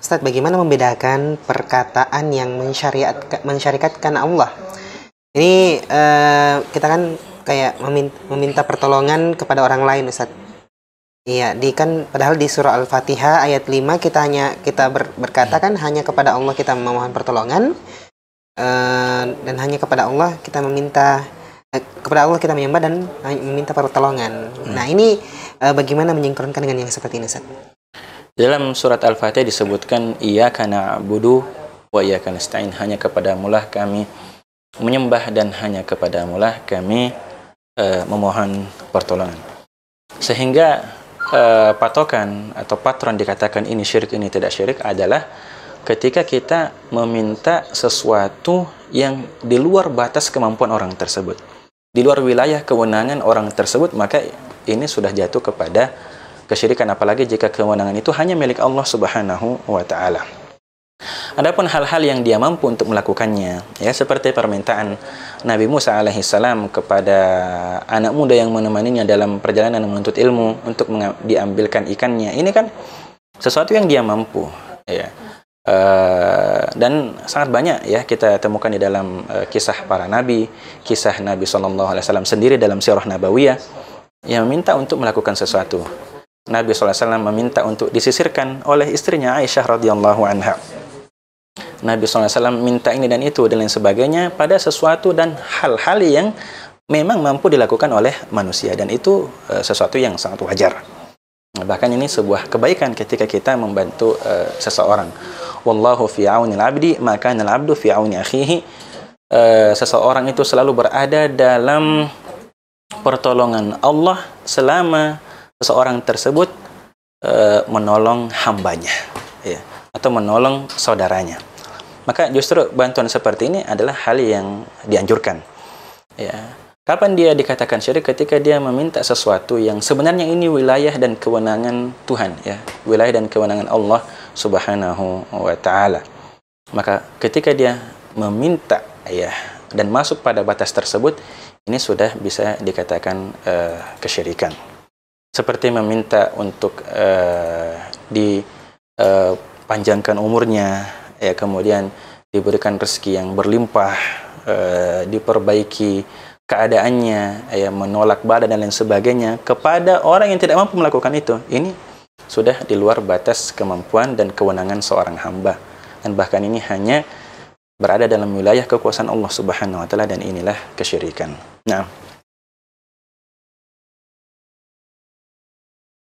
Ustadz, bagaimana membedakan perkataan yang mensyariatkan Allah? Ini kita kan kayak meminta pertolongan kepada orang lain, Ustadz. Iya, padahal di surah Al-Fatihah ayat 5 kita berkata kan hanya kepada Allah kita memohon pertolongan, dan hanya kepada Allah kita kepada Allah kita menyembah dan meminta pertolongan. Nah, ini bagaimana menyinkronkan dengan yang seperti ini, Ustaz? Dalam surat Al-Fatihah disebutkan iyyaka na'budu wa iyyaka nasta'in, hanya kepadamulah kami menyembah dan hanya kepadamulah kami memohon pertolongan. Sehingga patokan atau patron dikatakan ini syirik, ini tidak syirik adalah ketika kita meminta sesuatu yang di luar batas kemampuan orang tersebut, di luar wilayah kewenangan orang tersebut, maka ini sudah jatuh kepada kesyirikan, apalagi jika kewenangan itu hanya milik Allah Subhanahu wa Ta'ala. Adapun hal-hal yang dia mampu untuk melakukannya, ya, seperti permintaan Nabi Musa alaihissalam kepada anak muda yang menemaninya dalam perjalanan menuntut ilmu untuk diambilkan ikannya, ini kan sesuatu yang dia mampu, ya. Dan sangat banyak ya kita temukan di dalam kisah para nabi, kisah Nabi SAW sendiri dalam sirah nabawiyah yang meminta untuk melakukan sesuatu. Nabi SAW meminta untuk disisirkan oleh istrinya Aisyah radhiyallahu anha. Nabi SAW minta ini dan itu dan lain sebagainya pada sesuatu dan hal-hal yang memang mampu dilakukan oleh manusia, dan itu sesuatu yang sangat wajar. Bahkan ini sebuah kebaikan ketika kita membantu seseorang. Wallahu fi auni al-abdi ma kana al-abdu fi auni akhihi. Seseorang itu selalu berada dalam pertolongan Allah selama seseorang tersebut menolong hambanya, ya, atau menolong saudaranya. Maka justru bantuan seperti ini adalah hal yang dianjurkan, ya. Kapan dia dikatakan syirik? Ketika dia meminta sesuatu yang sebenarnya ini wilayah dan kewenangan Tuhan, ya, wilayah dan kewenangan Allah Subhanahu wa Ta'ala. Maka ketika dia meminta, ya, dan masuk pada batas tersebut, ini sudah bisa dikatakan kesyirikan. Seperti meminta untuk dipanjangkan umurnya, ya, kemudian diberikan rezeki yang berlimpah, diperbaiki keadaannya, ya, menolak bala dan lain sebagainya kepada orang yang tidak mampu melakukan itu. Ini sudah di luar batas kemampuan dan kewenangan seorang hamba, dan bahkan ini hanya berada dalam wilayah kekuasaan Allah Subhanahu wa Ta'ala, dan inilah kesyirikan. Nah,